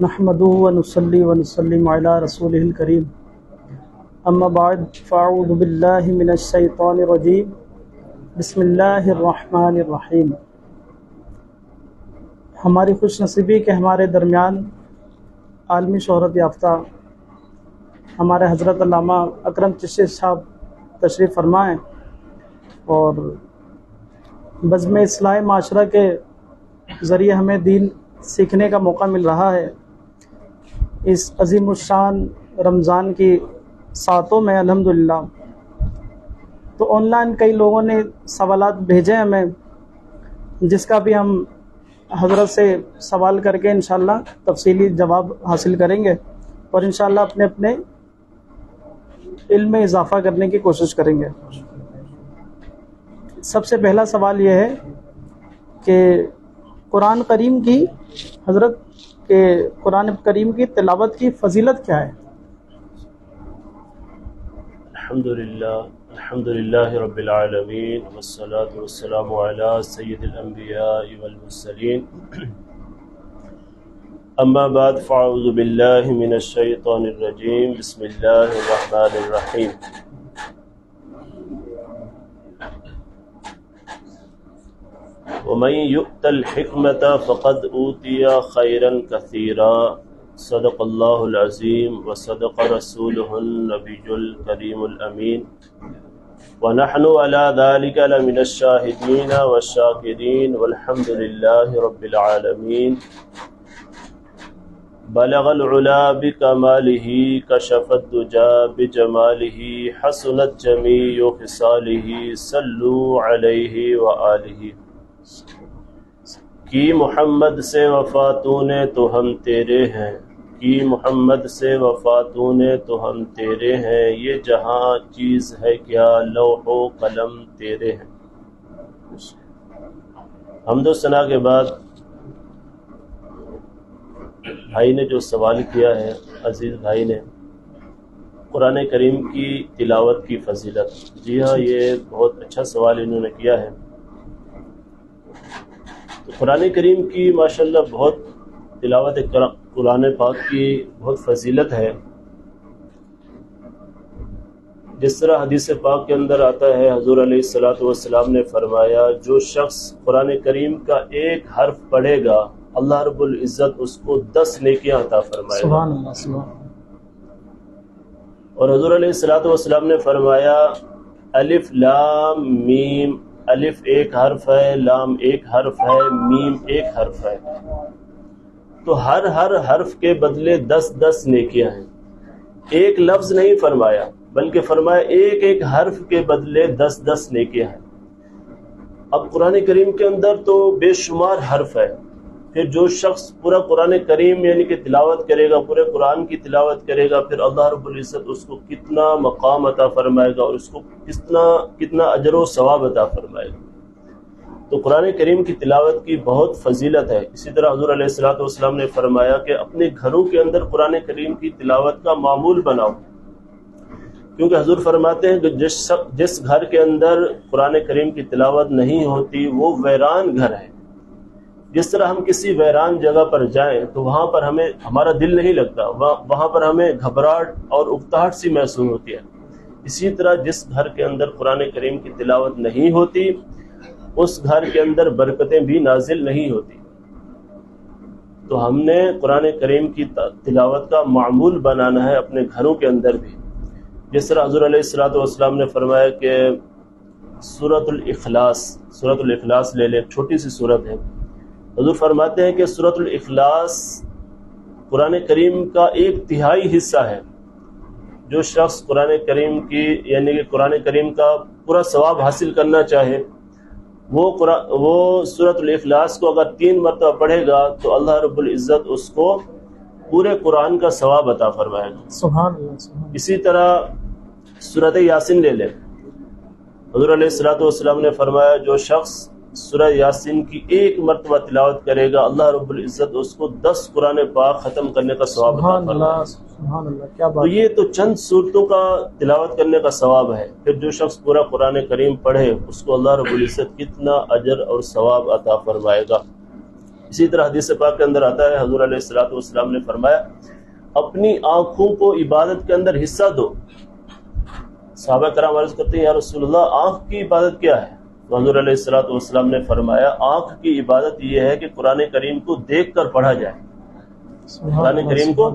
نحمده ونصلي ونسلم على رسوله الكريم اما بعد فاعوذ بالله من الشیطان الرجیم بسم اللہ الرحمن الرحیم۔ ہماری خوش نصیبی کہ ہمارے درمیان عالمی شہرت یافتہ ہمارے حضرت علامہ اکرم چشتی صاحب تشریف فرمائیں اور بزم اصلاح معاشرہ کے ذریعے ہمیں دین سیکھنے کا موقع مل رہا ہے۔ اس عظیم الشان رمضان کی ساتوں میں الحمدللہ تو آن لائن کئی لوگوں نے سوالات بھیجے ہمیں، جس کا بھی ہم حضرت سے سوال کر کے انشاءاللہ تفصیلی جواب حاصل کریں گے اور انشاءاللہ اپنے اپنے علم میں اضافہ کرنے کی کوشش کریں گے۔ سب سے پہلا سوال یہ ہے کہ قرآن کریم کی حضرت کہ قرآن کریم کی تلاوت کی فضیلت کیا ہے؟ الحمدللہ رب العالمین والصلاة والسلام علی سید الانبیاء والمرسلین، اما بعد فاعوذ باللہ من الشیطان الرجیم، بسم اللہ الرحمن الرحیم۔ ومن يؤت الحکمة فقد اوتی خیرا کثیرا، صدق اللہ العظیم وصدق رسولہ النبی الکریم الامین، ونحن على ذلك لمن الشاہدین والشاکرین والحمد للہ رب العالمین۔ بلغ العلا بکمالہ، کشف الدجا بجمالہ، حسنت جمیع خصالہ، صلوا علیہ وآلہ۔ کی محمد سے وفا تو نے تو ہم تیرے ہیں، کی محمد سے وفا تو نے تو ہم تیرے ہیں، یہ جہاں چیز ہے کیا لوح و قلم تیرے ہیں۔ حمد و ثنا کے بعد بھائی نے جو سوال کیا ہے، عزیز بھائی نے، قرآن کریم کی تلاوت کی فضیلت، جی ہاں یہ بہت اچھا سوال انہوں نے کیا ہے۔ تو قرآن کریم کی ماشاءاللہ بہت تلاوت قرآن پاک کی بہت فضیلت ہے۔ جس طرح حدیث پاک کے اندر آتا ہے، حضور علیہ الصلوۃ والسلام نے فرمایا، جو شخص قرآن کریم کا ایک حرف پڑھے گا اللہ رب العزت اس کو 10 نیکیاں عطا فرمائے گا۔ سبحان اللہ، سبحان اللہ۔ اور حضور علیہ الصلوۃ والسلام نے فرمایا، الف لام میم، الف ایک حرف ہے، لام ایک حرف ہے، میم ایک حرف ہے، تو ہر حرف کے بدلے 10 نیکیاں ہیں۔ ایک لفظ نہیں فرمایا بلکہ فرمایا ایک حرف کے بدلے 10 نیکیاں ہیں۔ اب قرآن کریم کے اندر تو بے شمار حرف ہے، پھر جو شخص پورا قرآن کریم یعنی کہ تلاوت کرے گا، پورے قرآن کی تلاوت کرے گا، پھر اللہ رب العزت اس کو کتنا مقام عطا فرمائے گا اور اس کو کتنا اجر و ثواب عطا فرمائے گا۔ تو قرآن کریم کی تلاوت کی بہت فضیلت ہے۔ اسی طرح حضور علیہ الصلوۃ والسلام نے فرمایا کہ اپنے گھروں کے اندر قرآن کریم کی تلاوت کا معمول بناؤ، کیونکہ حضور فرماتے ہیں کہ جس گھر کے اندر قرآن کریم کی تلاوت نہیں ہوتی وہ ویران گھر ہے۔ جس طرح ہم کسی ویران جگہ پر جائیں تو وہاں پر ہمارا دل نہیں لگتا، وہاں پر ہمیں گھبراہٹ اور اکتاہٹ سی محسوس ہوتی ہے۔ اسی طرح جس گھر کے اندر قرآن کریم کی تلاوت نہیں ہوتی اس گھر کے اندر برکتیں بھی نازل نہیں ہوتی۔ تو ہم نے قرآن کریم کی تلاوت کا معمول بنانا ہے اپنے گھروں کے اندر بھی۔ جس طرح حضور علیہ الصلوۃ والسلام نے فرمایا کہ سورۃ الاخلاص لے لیں، چھوٹی سی سورت ہے۔ حضور فرماتے ہیں کہ سورۃ الاخلاص قرآن کریم کا 1/3 حصہ ہے۔ جو شخص قرآن کریم کی یعنی کہ قرآن کریم کا پورا ثواب حاصل کرنا چاہے وہ سورۃ الاخلاص کو اگر 3 مرتبہ پڑھے گا تو اللہ رب العزت اس کو پورے قرآن کا ثواب عطا فرمائے گا۔ سبحان اللہ، سبحان اللہ۔ اسی طرح سورۃ یاسین لے لیں۔ حضور علیہ الصلوۃ والسلام نے فرمایا، جو شخص سورہ یاسین کی 1 مرتبہ تلاوت کرے گا اللہ رب العزت اس کو 10 قرآن پاک ختم کرنے کا ثواب عطا فرمائے گا۔ سبحان اللہ، کیا تو بات۔ یہ تو چند صورتوں کا تلاوت کرنے کا ثواب ہے، پھر جو شخص پورا قرآن کریم پڑھے اس کو اللہ رب العزت کتنا اجر اور ثواب عطا فرمائے گا۔ اسی طرح حدیث پاک کے اندر آتا ہے حضور علیہ الصلوۃ والسلام نے فرمایا اپنی آنکھوں کو عبادت کے اندر حصہ دو. صحابہ کرام عرض کرتے ہیں یا رسول اللہ آنکھ کی عبادت کیا ہے؟ تو حضور علیہ الصلوۃ والسلام نے فرمایا آنکھ کی عبادت یہ ہے کہ قرآن کریم کو دیکھ کر پڑھا جائے, قرآن کریم کو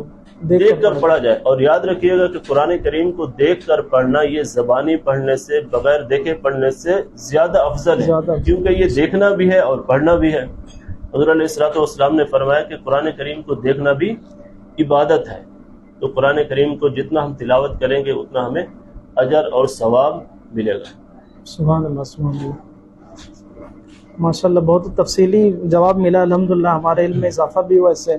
دیکھ کر پڑھا جائے. اور یاد رکھیے گا کہ قرآن کریم کو دیکھ کر پڑھنا یہ زبانی پڑھنے سے بغیر دیکھے پڑھنے سے زیادہ افضل ہے, کیونکہ یہ دیکھنا بھی ہے اور پڑھنا بھی ہے. حضور علیہ الصلوۃ والسلام نے فرمایا کہ قرآن کریم کو دیکھنا بھی عبادت ہے. تو قرآن کریم کو جتنا ہم تلاوت کریں گے اتنا ہمیں اجر اور ثواب ملے گا. سبحان اللہ سبحان اللہ, ماشاء اللہ بہت تفصیلی جواب ملا الحمدللہ. ہمارے علم میں اضافہ بھی ہوا اس سے,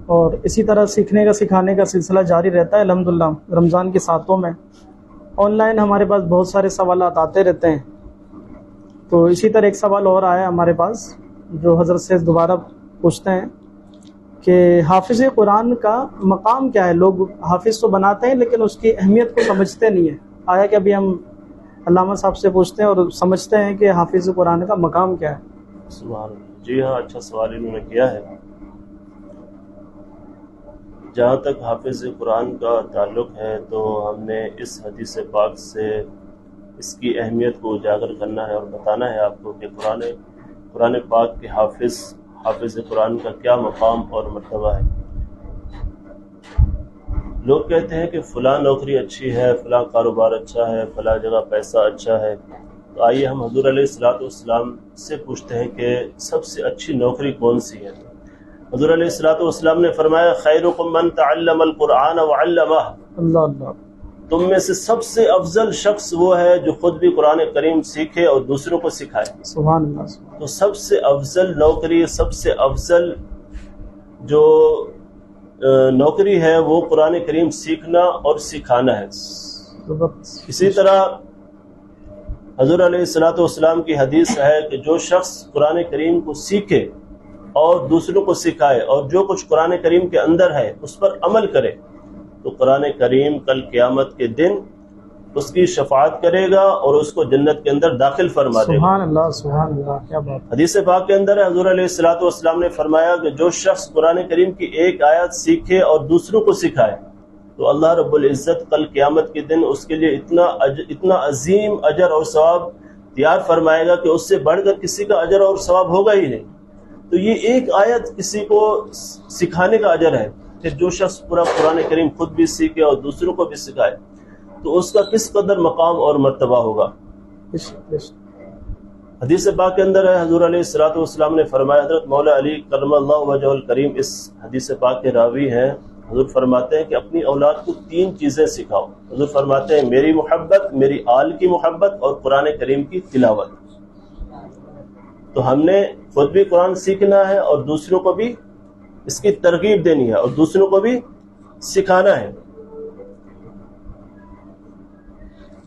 اور اسی طرح سیکھنے کا سکھانے کا سلسلہ جاری رہتا ہے الحمدللہ. رمضان کے ساتھوں میں آن لائن ہمارے پاس بہت سارے سوالات آتے رہتے ہیں. تو اسی طرح ایک سوال اور آیا ہمارے پاس جو حضرت سے دوبارہ پوچھتے ہیں کہ حافظ قرآن کا مقام کیا ہے؟ لوگ حافظ تو بناتے ہیں لیکن اس کی اہمیت کو سمجھتے نہیں ہیں. آیا کہ ابھی ہم علامہ صاحب سے پوچھتے ہیں اور سمجھتے ہیں کہ حافظ قرآن کا مقام کیا ہے. سبحان اللہ, جی ہاں اچھا سوال انہوں نے کیا ہے. جہاں تک حافظ قرآن کا تعلق ہے تو ہم نے اس حدیث پاک سے اس کی اہمیت کو اجاگر کرنا ہے اور بتانا ہے آپ کو کہ قرآن پاک کے حافظ قرآن کا کیا مقام اور مرتبہ ہے. لوگ کہتے ہیں کہ فلاں نوکری اچھی ہے, فلاں کاروبار اچھا ہے, فلاں جگہ پیسہ اچھا ہے. تو آئیے ہم حضور علیہ الصلوۃ والسلام سے پوچھتے ہیں کہ سب سے اچھی نوکری کون سی ہے؟ حضور علیہ الصلوۃ والسلام نے فرمایا خیرکم من تعلم القرآن وعلمہ. اللہ اللہ, تم میں سے سب سے افضل شخص وہ ہے جو خود بھی قرآن کریم سیکھے اور دوسروں کو سکھائے. سبحان اللہ. تو سب سے افضل نوکری, سب سے افضل جو نوکری ہے وہ قرآن کریم سیکھنا اور سکھانا ہے. اسی طرح حضور علیہ الصلوۃ والسلام کی حدیث ہے کہ جو شخص قرآن کریم کو سیکھے اور دوسروں کو سکھائے اور جو کچھ قرآن کریم کے اندر ہے اس پر عمل کرے تو قرآن کریم کل قیامت کے دن اس کی شفاعت کرے گا اور اس کو جنت کے اندر داخل فرما دے گا. سبحان اللہ سبحان اللہ, کیا بات. حدیث پاک کے اندر ہے حضور علیہ الصلوۃ والسلام نے فرمایا کہ جو شخص قرآن کریم کی ایک آیت سیکھے اور دوسروں کو سکھائے تو اللہ رب العزت کل قیامت کے دن اس کے لیے اتنا عظیم اجر اور ثواب تیار فرمائے گا کہ اس سے بڑھ کر کسی کا اجر اور ثواب ہوگا ہی نہیں. تو یہ ایک آیت کسی کو سکھانے کا اجر ہے کہ جو شخص پورا قرآن کریم خود بھی سیکھے اور دوسروں کو بھی سکھائے تو اس کا کس قدر مقام اور مرتبہ ہوگا. حدیث پاک کے اندر ہے حضور علیہ الصلوۃ والسلام نے فرمایا, حضرت مولا علی کرم اللہ وجہہ الکریم اس حدیث پاک کے راوی ہیں, حضور فرماتے ہیں کہ اپنی اولاد کو 3 چیزیں سکھاؤ. حضور فرماتے ہیں میری محبت, میری آل کی محبت اور قرآن کریم کی تلاوت. تو ہم نے خود بھی قرآن سیکھنا ہے اور دوسروں کو بھی اس کی ترغیب دینی ہے اور دوسروں کو بھی سکھانا ہے.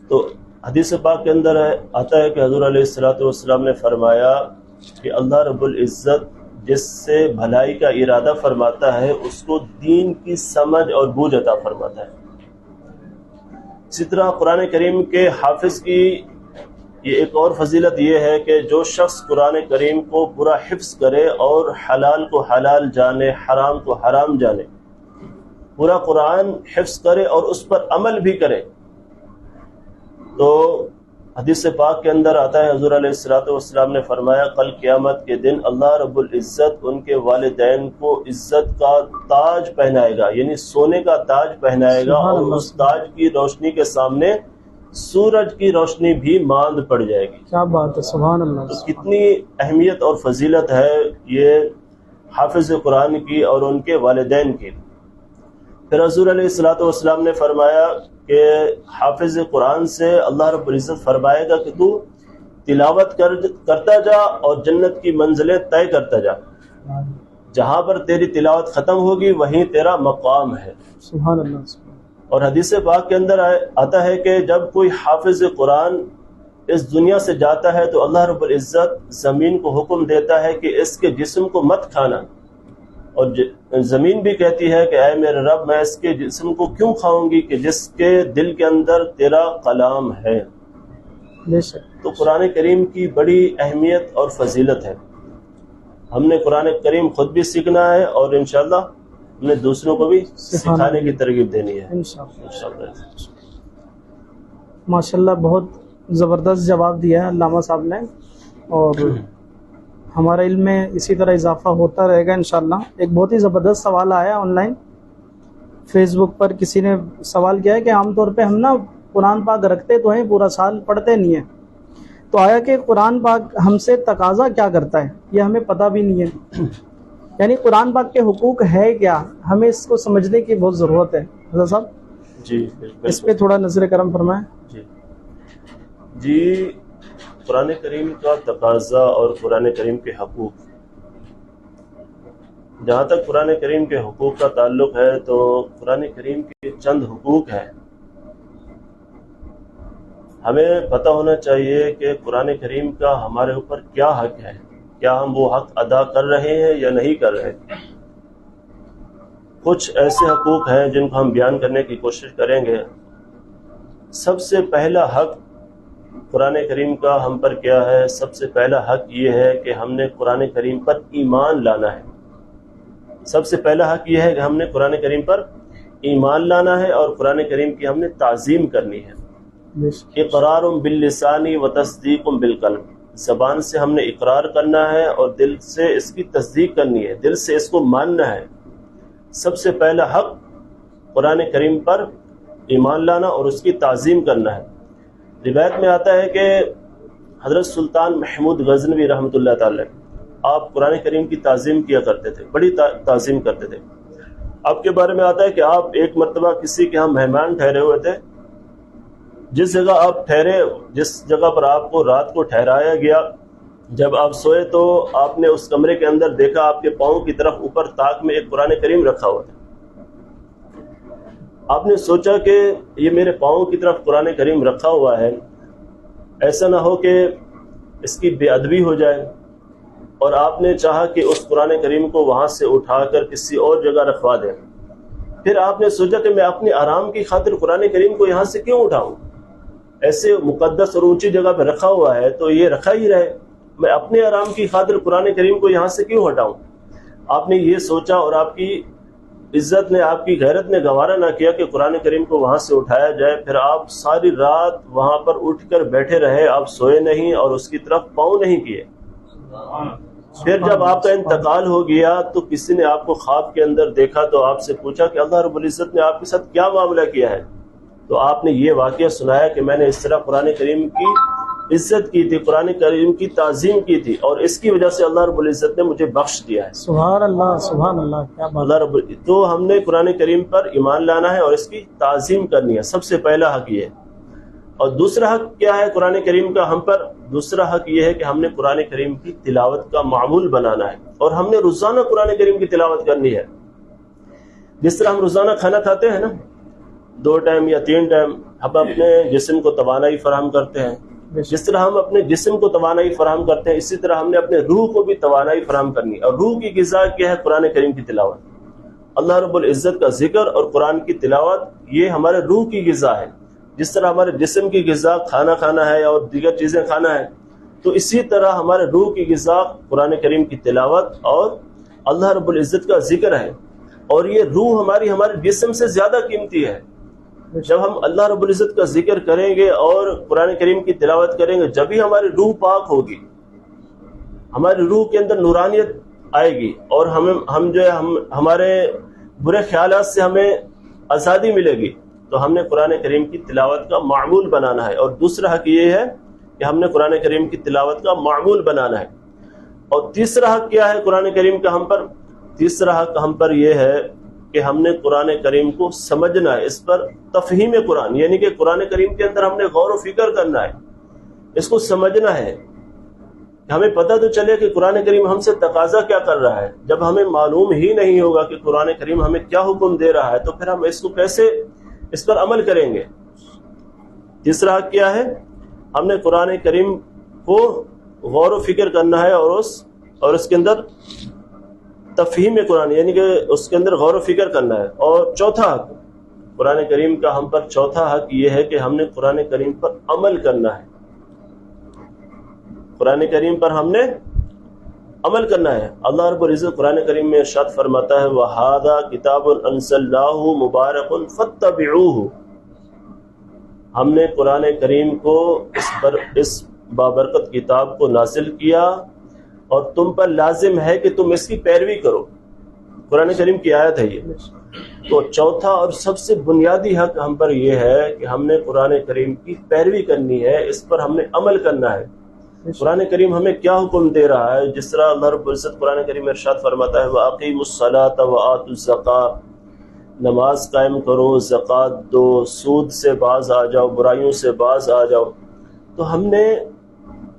تو حدیث پاک کے اندر آتا ہے کہ حضور علیہ الصلوۃ والسلام نے فرمایا کہ اللہ رب العزت جس سے بھلائی کا ارادہ فرماتا ہے اس کو دین کی سمجھ اور بوجھ عطا فرماتا ہے. اسی طرح قرآن کریم کے حافظ کی یہ ایک اور فضیلت یہ ہے کہ جو شخص قرآن کریم کو پورا حفظ کرے اور حلال کو حلال جانے, حرام کو حرام جانے, پورا قرآن حفظ کرے اور اس پر عمل بھی کرے تو حدیث پاک کے اندر آتا ہے حضور علیہ الصلوۃ والسلام نے فرمایا کل قیامت کے دن اللہ رب العزت ان کے والدین کو عزت کا تاج پہنائے گا, یعنی سونے کا تاج پہنائے گا, اور اس تاج کی روشنی کے سامنے سورج کی روشنی بھی ماند پڑ جائے گی. کیا بات ہے, سبحان اللہ. تو کتنی اہمیت اور فضیلت ہے یہ حافظ قرآن کی اور ان کے والدین کی. پھر حضور علیہ الصلوۃ والسلام نے فرمایا کہ حافظ قرآن سے اللہ رب العزت فرمائے گا کہ تو تلاوت کرتا جا اور جنت کی منزلیں طے کرتا جا, جہاں پر تیری تلاوت ختم ہوگی وہیں تیرا مقام ہے. سبحان اللہ. اور حدیث پاک کے اندر آتا ہے کہ جب کوئی حافظ قرآن اس دنیا سے جاتا ہے تو اللہ رب العزت زمین کو حکم دیتا ہے کہ اس کے جسم کو مت کھانا, اور زمین بھی کہتی ہے کہ اے میرے رب میں اس کے جسم کو کیوں کھاؤں گی کہ جس کے دل کے اندر تیرا کلام ہے. تو قرآن کریم کی بڑی اہمیت اور فضیلت ہے. ہم نے قرآن کریم خود بھی سیکھنا ہے اور انشاءاللہ ہم نے دوسروں کو بھی سکھانے کی ترغیب دینی ہے انشاءاللہ۔ ماشاءاللہ بہت زبردست جواب دیا ہے علامہ صاحب نے، اور ہمارے علم میں اسی طرح اضافہ ہوتا رہے گا انشاءاللہ۔ ایک بہت ہی زبردست سوال آیا آن لائن فیس بک پر، کسی نے سوال کیا ہے کہ عام طور پہ ہم نا قرآن پاک رکھتے تو ہیں، پورا سال پڑھتے نہیں ہیں، تو آیا کہ قرآن پاک ہم سے تقاضا کیا کرتا ہے، یہ ہمیں پتہ بھی نہیں ہے، یعنی قرآن پاک کے حقوق ہے کیا، ہمیں اس کو سمجھنے کی بہت ضرورت ہے۔ حضرت صاحب جی اس پہ تھوڑا نظر کرم فرمائیں۔ جی قرآن کریم کا تقاضا اور قرآن کریم کے حقوق، جہاں تک قرآن کریم کے حقوق کا تعلق ہے تو قرآن کریم کے چند حقوق ہیں۔ ہمیں پتہ ہونا چاہیے کہ قرآن کریم کا ہمارے اوپر کیا حق ہے، کیا ہم وہ حق ادا کر رہے ہیں یا نہیں کر رہے۔ کچھ ایسے حقوق ہیں جن کو ہم بیان کرنے کی کوشش کریں گے۔ سب سے پہلا حق قرآن کریم کا ہم پر کیا ہے؟ سب سے پہلا حق یہ ہے کہ ہم نے قرآن کریم پر ایمان لانا ہے۔ سب سے پہلا حق یہ ہے کہ ہم نے قرآن کریم پر ایمان لانا ہے اور قرآن کریم کی ہم نے تعظیم کرنی ہے۔ اقرار باللسان و تصدیق بالقلب، زبان سے ہم نے اقرار کرنا ہے اور دل سے اس کی تصدیق کرنی ہے، دل سے اس کو ماننا ہے۔ سب سے پہلا حق قرآن کریم پر ایمان لانا اور اس کی تعظیم کرنا ہے۔ روایت میں آتا ہے کہ حضرت سلطان محمود غزنوی رحمۃ اللہ تعالی آپ قرآن کریم کی تعظیم کیا کرتے تھے، بڑی تعظیم کرتے تھے۔ آپ کے بارے میں آتا ہے کہ آپ ایک مرتبہ کسی کے ہاں مہمان ٹھہرے ہوئے تھے، جس جگہ آپ ٹھہرے، جس جگہ پر آپ کو رات کو ٹھہرایا گیا، جب آپ سوئے تو آپ نے اس کمرے کے اندر دیکھا آپ کے پاؤں کی طرف اوپر طاق میں ایک قرآن کریم رکھا ہوا تھا۔ آپ نے سوچا کہ یہ میرے پاؤں کی طرف قرآن کریم رکھا ہوا ہے، ایسا نہ ہو کہ اس کی بے ادبی ہو جائے، اور آپ نے چاہا کہ اس قرآن کریم کو وہاں سے اٹھا کر کسی اور جگہ رکھوا دیں۔ پھر آپ نے سوچا کہ میں اپنے آرام کی خاطر قرآن کریم کو یہاں سے کیوں اٹھاؤں، ایسے مقدس اور اونچی جگہ پہ رکھا ہوا ہے تو یہ رکھا ہی رہے، میں اپنے آرام کی خاطر قرآن کریم کو یہاں سے کیوں ہٹاؤں۔ آپ نے یہ سوچا اور آپ کی عزت نے، آپ کی غیرت نے گوارا نہ کیا کہ قرآن کریم کو وہاں سے اٹھایا جائے۔ پھر آپ ساری رات وہاں پر اٹھ کر بیٹھے رہے، آپ سوئے نہیں اور اس کی طرف پاؤں نہیں کیے۔ پھر جب آپ کا انتقال ہو گیا تو کسی نے آپ کو خواب کے اندر دیکھا تو آپ سے پوچھا کہ اللہ رب العزت نے آپ کے ساتھ کیا معاملہ کیا ہے، تو آپ نے یہ واقعہ سنایا کہ میں نے اس طرح قرآن کریم کی عزت کی تھی، قرآن کریم کی تعظیم کی تھی، اور اس کی وجہ سے اللہ رب العزت نے مجھے بخش دیا ہے۔ سبحان اللہ، سبحان اللہ، کیا بات۔ اللہ رب تو ہم نے قرآن کریم پر ایمان لانا ہے اور اس کی تعظیم کرنی ہے، سب سے پہلا حق یہ ہے۔ اور دوسرا حق کیا ہے قرآن کریم کا ہم پر؟ دوسرا حق یہ ہے کہ ہم نے قرآن کریم کی تلاوت کا معمول بنانا ہے، اور ہم نے روزانہ قرآن کریم کی تلاوت کرنی ہے۔ جس طرح ہم روزانہ کھانا کھاتے ہیں نا، 2 ٹائم یا 3 ٹائم، ہم اپنے جسم کو توانائی فراہم کرتے ہیں، جس طرح ہم اپنے جسم کو توانائی فراہم کرتے ہیں اسی طرح ہم نے اپنے روح کو بھی توانائی فراہم کرنی ہے، اور روح کی غذا کیا ہے؟ قرآن کریم کی تلاوت، اللہ رب العزت کا ذکر اور قرآن کی تلاوت، یہ ہمارے روح کی غذا ہے۔ جس طرح ہمارے جسم کی غذا کھانا کھانا ہے اور دیگر چیزیں کھانا ہے، تو اسی طرح ہمارے روح کی غذا قرآن کریم کی تلاوت اور اللہ رب العزت کا ذکر ہے، اور یہ روح ہمارے جسم سے زیادہ قیمتی ہے۔ جب ہم اللہ رب العزت کا ذکر کریں گے اور قرآن کریم کی تلاوت کریں گے، جب ہی ہماری روح پاک ہوگی، ہماری روح کے اندر نورانیت آئے گی، اور ہم جو ہے ہمارے برے خیالات سے ہمیں آزادی ملے گی۔ تو ہم نے قرآن کریم کی تلاوت کا معمول بنانا ہے۔ اور دوسرا حق یہ ہے کہ ہم نے قرآن کریم کی تلاوت کا معمول بنانا ہے۔ اور تیسرا حق کیا ہے قرآن کریم کا ہم پر؟ تیسرا حق ہم پر یہ ہے کہ ہم نے قرآن کریم کو سمجھنا ہے، اس پر تفہیم قرآن، یعنی کہ قرآن کریم کے اندر ہم نے غور و فکر کرنا ہے، اس کو سمجھنا ہے۔ ہمیں پتہ تو چلے کہ قرآن کریم ہم سے تقاضا کیا کر رہا ہے۔ جب ہمیں معلوم ہی نہیں ہوگا کہ قرآن کریم ہمیں کیا حکم دے رہا ہے تو پھر ہم اس کو کیسے اس پر عمل کریں گے۔ تیسرا حق کیا ہے؟ ہم نے قرآن کریم کو غور و فکر کرنا ہے اور اس کے اندر تفہیم قرآن، یعنی کہ اس کے اندر غور و فکر کرنا ہے۔ اور چوتھا حق قرآن کریم کا ہم پر، چوتھا حق یہ ہے کہ ہم نے قرآن کریم پر عمل کرنا ہے۔ قرآن کریم پر ہم نے عمل کرنا ہے. اللہ رب العزت قرآن کریم میں ارشاد فرماتا ہے وَهَذَا كِتَابٌ أَنزَلْنَاهُ مُبَارَكٌ فَاتَّبِعُوهُ. ہم نے قرآن کریم کو اس بابرکت کتاب کو نازل کیا اور تم پر لازم ہے کہ تم اس کی پیروی کرو. قرآن کریم کی آیت ہے یہ. تو چوتھا اور سب سے بنیادی حق ہم پر یہ ہے کہ ہم نے قرآن کریم کی پیروی کرنی ہے، اس پر ہم نے عمل کرنا ہے. قرآن کریم ہمیں کیا حکم دے رہا ہے؟ جس طرح اللہ رب العزت قرآن کریم میں ارشاد فرماتا ہے وَأَقِيمُوا الصَّلَاةَ وَآتُوا الزَّكَاةَ، نماز قائم کرو، زکوٰۃ دو، سود سے باز آ جاؤ، برائیوں سے باز آ جاؤ. تو ہم نے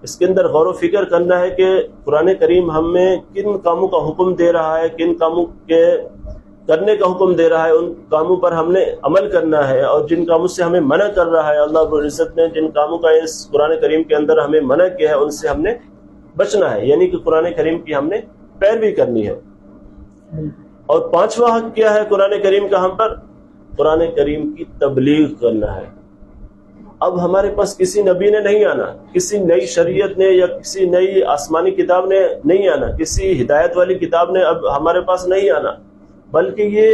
اس کے اندر غور و فکر کرنا ہے کہ قرآن کریم ہمیں کن کاموں کا حکم دے رہا ہے، کن کاموں کے کرنے کا حکم دے رہا ہے، ان کاموں پر ہم نے عمل کرنا ہے، اور جن کاموں سے ہمیں منع کر رہا ہے اللہ رب العزت نے جن کاموں کا اس قرآن کریم کے اندر ہمیں منع کیا ہے ان سے ہم نے بچنا ہے، یعنی کہ قرآن کریم کی ہم نے پیروی کرنی ہے. اور پانچواں حق کیا ہے قرآن کریم کا ہم پر؟ قرآن کریم کی تبلیغ کرنا ہے. اب ہمارے پاس کسی نبی نے نہیں آنا، کسی نئی شریعت نے یا کسی نئی آسمانی کتاب نے نہیں آنا، کسی ہدایت والی کتاب نے اب ہمارے پاس نہیں آنا، بلکہ یہ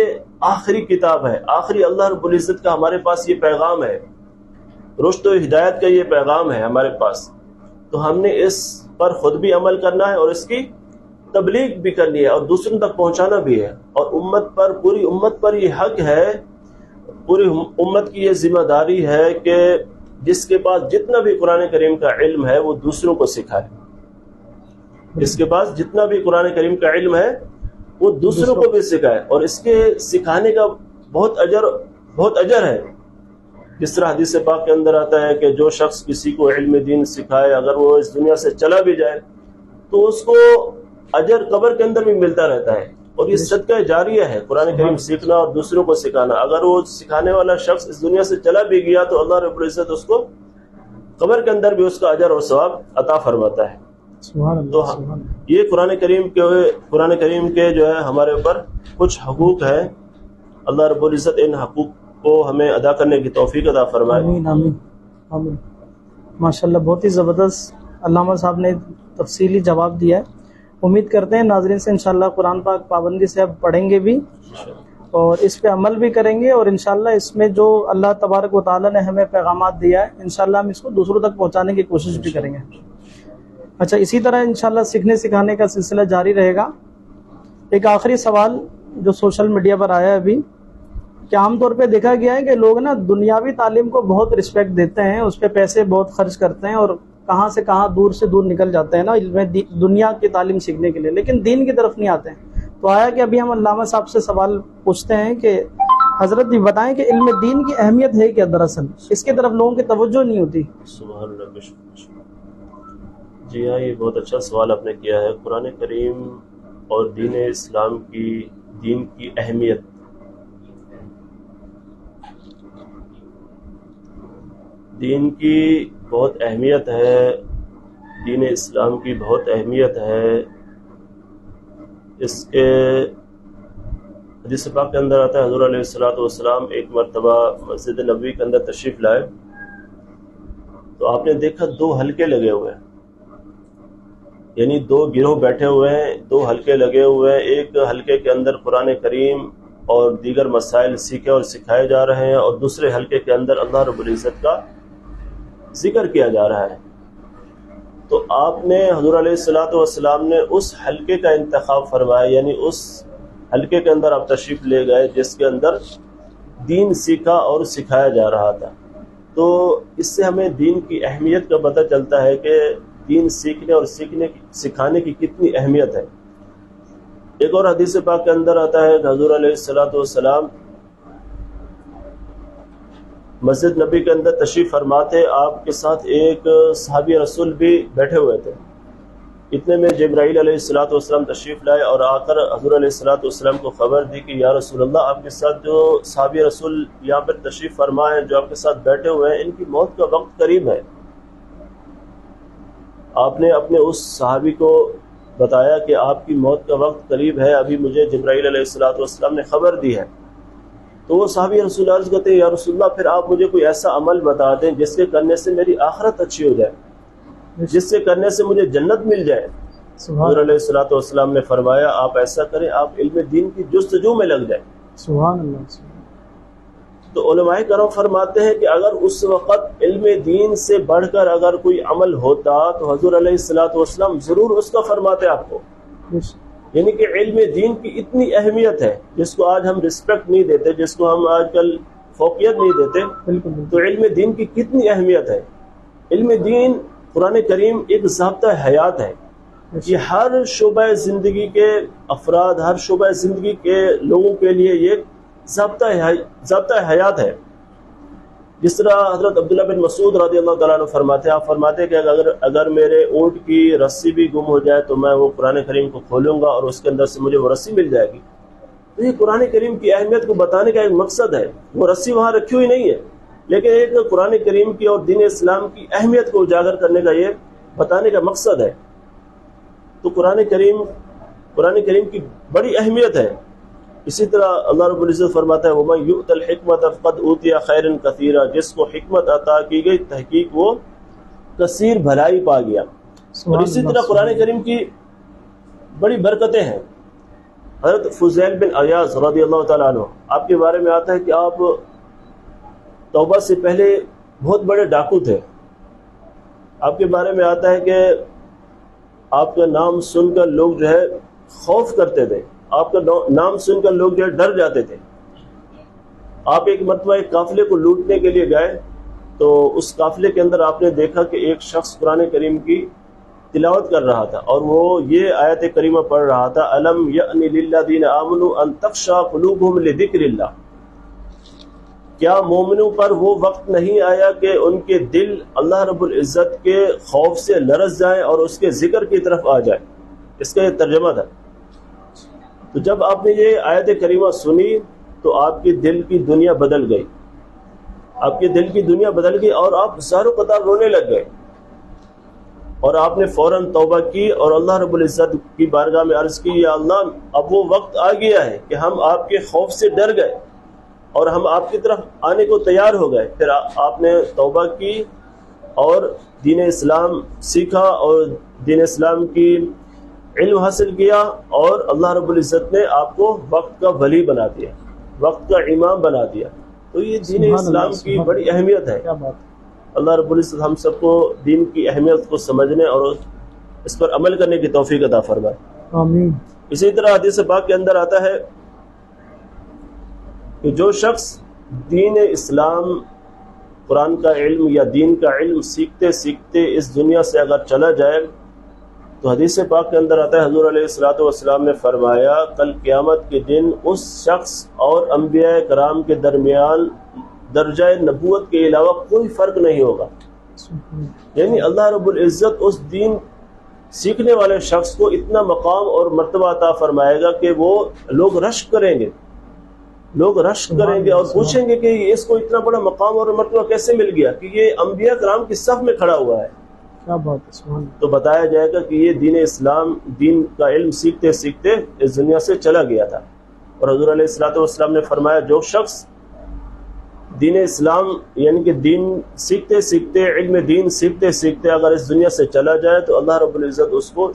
آخری کتاب ہے. آخری اللہ رب العزت کا ہمارے پاس یہ پیغام ہے، رشد و ہدایت کا یہ پیغام ہے ہمارے پاس. تو ہم نے اس پر خود بھی عمل کرنا ہے اور اس کی تبلیغ بھی کرنی ہے اور دوسروں تک پہنچانا بھی ہے. اور امت پر، پوری امت پر یہ حق ہے، پوری امت کی یہ ذمہ داری ہے کہ جس کے پاس جتنا بھی قرآن کریم کا علم ہے وہ دوسروں کو سکھائے. جس کے پاس جتنا بھی قرآن کریم کا علم ہے وہ دوسروں کو بھی سکھائے، اور اس کے سکھانے کا بہت اجر ہے. جس طرح حدیث پاک کے اندر آتا ہے کہ جو شخص کسی کو علم دین سکھائے، اگر وہ اس دنیا سے چلا بھی جائے تو اس کو اجر قبر کے اندر بھی ملتا رہتا ہے. اور یہ صدقہ جاریہ ہے، قرآن کریم سیکھنا اور دوسروں کو سکھانا. اگر وہ سکھانے والا شخص اس دنیا سے چلا بھی گیا تو اللہ رب العزت اس کو قبر کے اندر بھی اس کا اجر اور ثواب عطا فرماتا ہے. تو یہ قرآن کریم کے جو ہے ہمارے اوپر کچھ حقوق ہیں. اللہ رب العزت ان حقوق کو ہمیں ادا کرنے کی توفیق عطا فرمائے. آمین آمین آمین. ماشاءاللہ بہت ہی زبردست علامہ صاحب نے تفصیلی جواب دیا ہے. امید کرتے ہیں ناظرین سے انشاءاللہ قرآن پاک پابندی سے اب پڑھیں گے بھی اور اس پہ عمل بھی کریں گے، اور انشاءاللہ اس میں جو اللہ تبارک و تعالی نے ہمیں پیغامات دیا ہے انشاءاللہ ہم اس کو دوسروں تک پہنچانے کی کوشش بھی کریں گے. اچھا، اسی طرح انشاءاللہ سیکھنے سکھانے کا سلسلہ جاری رہے گا. ایک آخری سوال جو سوشل میڈیا پر آیا ہے ابھی، کہ عام طور پہ دیکھا گیا ہے کہ لوگ نا دنیاوی تعلیم کو بہت رسپیکٹ دیتے ہیں، اس پہ پیسے بہت خرچ کرتے ہیں اور کہاں سے کہاں دور سے دور نکل جاتے ہیں نا علم دنیا کی تعلیم سیکھنے کے لیے، لیکن دین کی طرف نہیں آتے ہیں. تو آیا کہ ابھی ہم علامہ صاحب سے سوال پوچھتے ہیں کہ حضرت یہ بتائیں کہ علم دین کی اہمیت ہے کیا؟ دراصل اس کی طرف لوگوں کی توجہ نہیں ہوتی. سبحان اللہ. جی ہاں، یہ بہت اچھا سوال آپ نے کیا ہے. قرآن کریم اور دین اسلام کی دین کی اہمیت، دین کی بہت اہمیت ہے، دین اسلام کی بہت اہمیت ہے. اس کے حدیث پاک کے اندر آتا ہے حضور علیہ الصلوۃ ایک مرتبہ مسجد نبوی کے اندر تشریف لائے تو آپ نے دیکھا 2 حلقے لگے ہوئے ہیں، یعنی 2 گروہ بیٹھے ہوئے ہیں، 2 حلقے لگے ہوئے ہیں. ایک حلقے کے اندر قرآن کریم اور دیگر مسائل سیکھے اور سکھائے جا رہے ہیں، اور دوسرے حلقے کے اندر اللہ رب العزت کا ذکر کیا جا رہا ہے. تو آپ نے حضور علیہ الصلوۃ نے اس حلقے کا انتخاب فرمایا، یعنی اس حلقے کے اندر آپ تشریف لے گئے جس کے اندر دین سیکھا اور سکھایا جا رہا تھا. تو اس سے ہمیں دین کی اہمیت کا پتہ چلتا ہے کہ دین سیکھنے اور سکھانے کی کتنی اہمیت ہے. ایک اور حدیث پاک کے اندر آتا ہے کہ حضور علیہ الصلوۃ مسجد نبی کے اندر تشریف فرماتے، آپ کے ساتھ ایک صحابی رسول بھی بیٹھے ہوئے تھے. اتنے میں جبرائیل علیہ السلام تشریف لائے اور آ کر حضور علیہ السلام کو خبر دی کہ یا رسول اللہ، آپ کے ساتھ جو صحابی رسول یہاں پر تشریف فرما ہیں، جو آپ کے ساتھ بیٹھے ہوئے ہیں، ان کی موت کا وقت قریب ہے. آپ نے اپنے اس صحابی کو بتایا کہ آپ کی موت کا وقت قریب ہے، ابھی مجھے جبرائیل علیہ السلام نے خبر دی ہے. تو وہ صحابی رسول عرض کرتے ہیں یا رسول اللہ، پھر آپ مجھے کوئی ایسا عمل بتا دیں جس کے کرنے سے میری آخرت اچھی ہو جائے، جس سے کرنے سے مجھے جنت مل جائے. حضور علیہ الصلوۃ والسلام نے فرمایا آپ ایسا کریں، آپ علم دین کی جستجو میں لگ جائیں۔ سبحان اللہ۔ تو علماء کرام فرماتے ہیں کہ اگر اس وقت علم دین سے بڑھ کر اگر کوئی عمل ہوتا تو حضور علیہ الصلوۃ والسلام ضرور اس کا فرماتے آپ کو۔ یعنی کہ علم دین کی اتنی اہمیت ہے جس کو آج ہم رسپیکٹ نہیں دیتے، جس کو ہم آج کل فوقیت نہیں دیتے، تو علم دین کی کتنی اہمیت ہے۔ علم دین قرآن کریم ایک ضابطہ حیات ہے، یہ ہر شعبہ زندگی کے افراد، ہر شعبہ زندگی کے لوگوں کے لیے یہ ضابطہ حیات ہے۔ جس طرح حضرت عبداللہ بن مسعود رضی اللہ تعالیٰ عنہ فرماتے ہیں، آپ فرماتے ہیں کہ اگر میرے اونٹ کی رسی بھی گم ہو جائے تو میں وہ قرآن کریم کو کھولوں گا اور اس کے اندر سے مجھے وہ رسی مل جائے گی۔ تو یہ قرآن کریم کی اہمیت کو بتانے کا ایک مقصد ہے۔ وہ رسی وہاں رکھی ہوئی نہیں ہے، لیکن ایک قرآن کریم کی اور دین اسلام کی اہمیت کو اجاگر کرنے کا، یہ بتانے کا مقصد ہے۔ تو قرآن کریم کی بڑی اہمیت ہے۔ اسی طرح اللہ رب العزت فرماتا ہے وَمَن يُؤْتَ الْحِكْمَةَ فَقَدْ أُوتِيَ خَيْرًا كَثِيرًا، جس کو حکمت عطا کی گئی تحقیق وہ کثیر بھلائی پا گیا۔ اور اسی طرح قرآن کریم کی بڑی برکتیں ہیں۔ حضرت فضیل بن عیاض رضی اللہ تعالیٰ عنہ، آپ کے بارے میں آتا ہے کہ آپ توبہ سے پہلے بہت بڑے ڈاکو تھے۔ آپ کے بارے میں آتا ہے کہ آپ کا نام سن کر لوگ جو ہے خوف کرتے تھے، آپ کا نام سن کر لوگ جو ہے ڈر جاتے تھے۔ آپ ایک مرتبہ ایک قافلے کو لوٹنے کے لیے گئے تو اس قافلے کے اندر آپ نے دیکھا کہ ایک شخص قرآن کریم کی تلاوت کر رہا تھا اور وہ یہ آیت کریمہ پڑھ رہا تھا الم یأن للذین آمنوا ان تخشع قلوبهم لذکر اللہ، کیا مومنوں پر وہ وقت نہیں آیا کہ ان کے دل اللہ رب العزت کے خوف سے لرز جائیں اور اس کے ذکر کی طرف آ جائیں۔ اس کا یہ ترجمہ تھا۔ تو جب آپ نے یہ آیت کریمہ سنی تو آپ کی دل کی دنیا بدل گئی، آپ کے دل کی دنیا بدل گئی اور آپ زارو قطار رونے لگ گئے، اور آپ نے فوراً توبہ کی اور اللہ رب العزت کی بارگاہ میں عرض کی یا اللہ اب وہ وقت آ گیا ہے کہ ہم آپ کے خوف سے ڈر گئے اور ہم آپ کی طرف آنے کو تیار ہو گئے۔ پھر آپ نے توبہ کی اور دین اسلام سیکھا اور دین اسلام کی علم حاصل کیا، اور اللہ رب العزت نے آپ کو وقت کا ولی بنا دیا، وقت کا امام بنا دیا۔ تو یہ دین اسلام کی بڑی اہمیت ہے۔ اللہ رب العزت ہم سب کو دین کی اہمیت کو سمجھنے اور اس پر عمل کرنے کی توفیق عطا فرمائے، آمین۔ اسی طرح حدیث پاک کے اندر آتا ہے کہ جو شخص دین اسلام، قرآن کا علم یا دین کا علم سیکھتے سیکھتے اس دنیا سے اگر چلا جائے تو حدیث پاک کے اندر آتا ہے حضور علیہ الصلوۃ والسلام نے فرمایا کل قیامت کے دن اس شخص اور انبیاء کرام کے درمیان درجہ نبوت کے علاوہ کوئی فرق نہیں ہوگا۔ یعنی اللہ رب العزت اس دین سیکھنے والے شخص کو اتنا مقام اور مرتبہ عطا فرمائے گا کہ وہ لوگ رشک کریں گے، اور پوچھیں گے کہ اس کو اتنا بڑا مقام اور مرتبہ کیسے مل گیا کہ یہ انبیاء کرام کی صف میں کھڑا ہوا ہے۔ کیا بات ہے۔ تو بتایا جائے گا کہ یہ دین اسلام، دین کا علم سیکھتے سیکھتے اس دنیا سے چلا گیا تھا، اور حضور علیہ الصلوۃ والسلام نے فرمایا جو شخص دین اسلام یعنی کہ دین سیکھتے سیکھتے، علم دین سیکھتے سیکھتے اگر اس دنیا سے چلا جائے تو اللہ رب العزت اس کو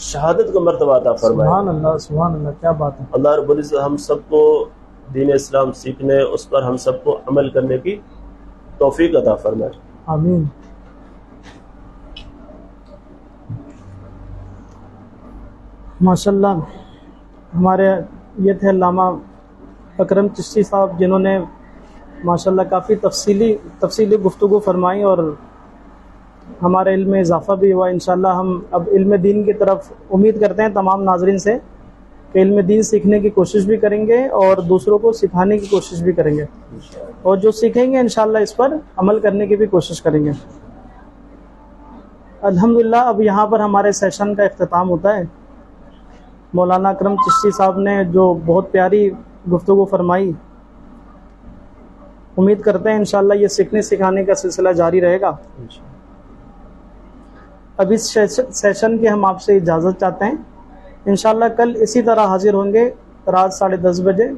شہادت کا مرتبہ عطا فرمائے۔ سبحان اللہ، سبحان اللہ، کیا بات ہے۔ اللہ رب العزت ہم سب کو دین اسلام سیکھنے، اس پر ہم سب کو عمل کرنے کی توفیق عطا فرمائے، آمین۔ ماشاءاللہ، ہمارے یہ تھے علامہ اکرم چشتی صاحب، جنہوں نے ماشاءاللہ کافی تفصیلی گفتگو فرمائی اور ہمارے علم میں اضافہ بھی ہوا۔ انشاءاللہ ہم اب علم دین کی طرف امید کرتے ہیں تمام ناظرین سے کہ علم دین سیکھنے کی کوشش بھی کریں گے اور دوسروں کو سکھانے کی کوشش بھی کریں گے، اور جو سیکھیں گے انشاءاللہ اس پر عمل کرنے کی بھی کوشش کریں گے۔ الحمدللہ اب یہاں پر ہمارے سیشن کا اختتام ہوتا ہے۔ مولانا اکرم چشتی صاحب نے جو بہت پیاری گفتگو فرمائی، امید کرتے ہیں انشاءاللہ یہ سیکھنے سکھانے کا سلسلہ جاری رہے گا۔ اب اس سیشن کی ہم آپ سے اجازت چاہتے ہیں، انشاءاللہ کل اسی طرح حاضر ہوں گے رات 10:30 بجے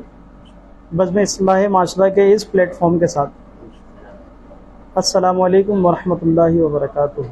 بزم اصلاح معاشرہ کے اس پلیٹ فارم کے ساتھ۔ السلام علیکم ورحمۃ اللہ وبرکاتہ۔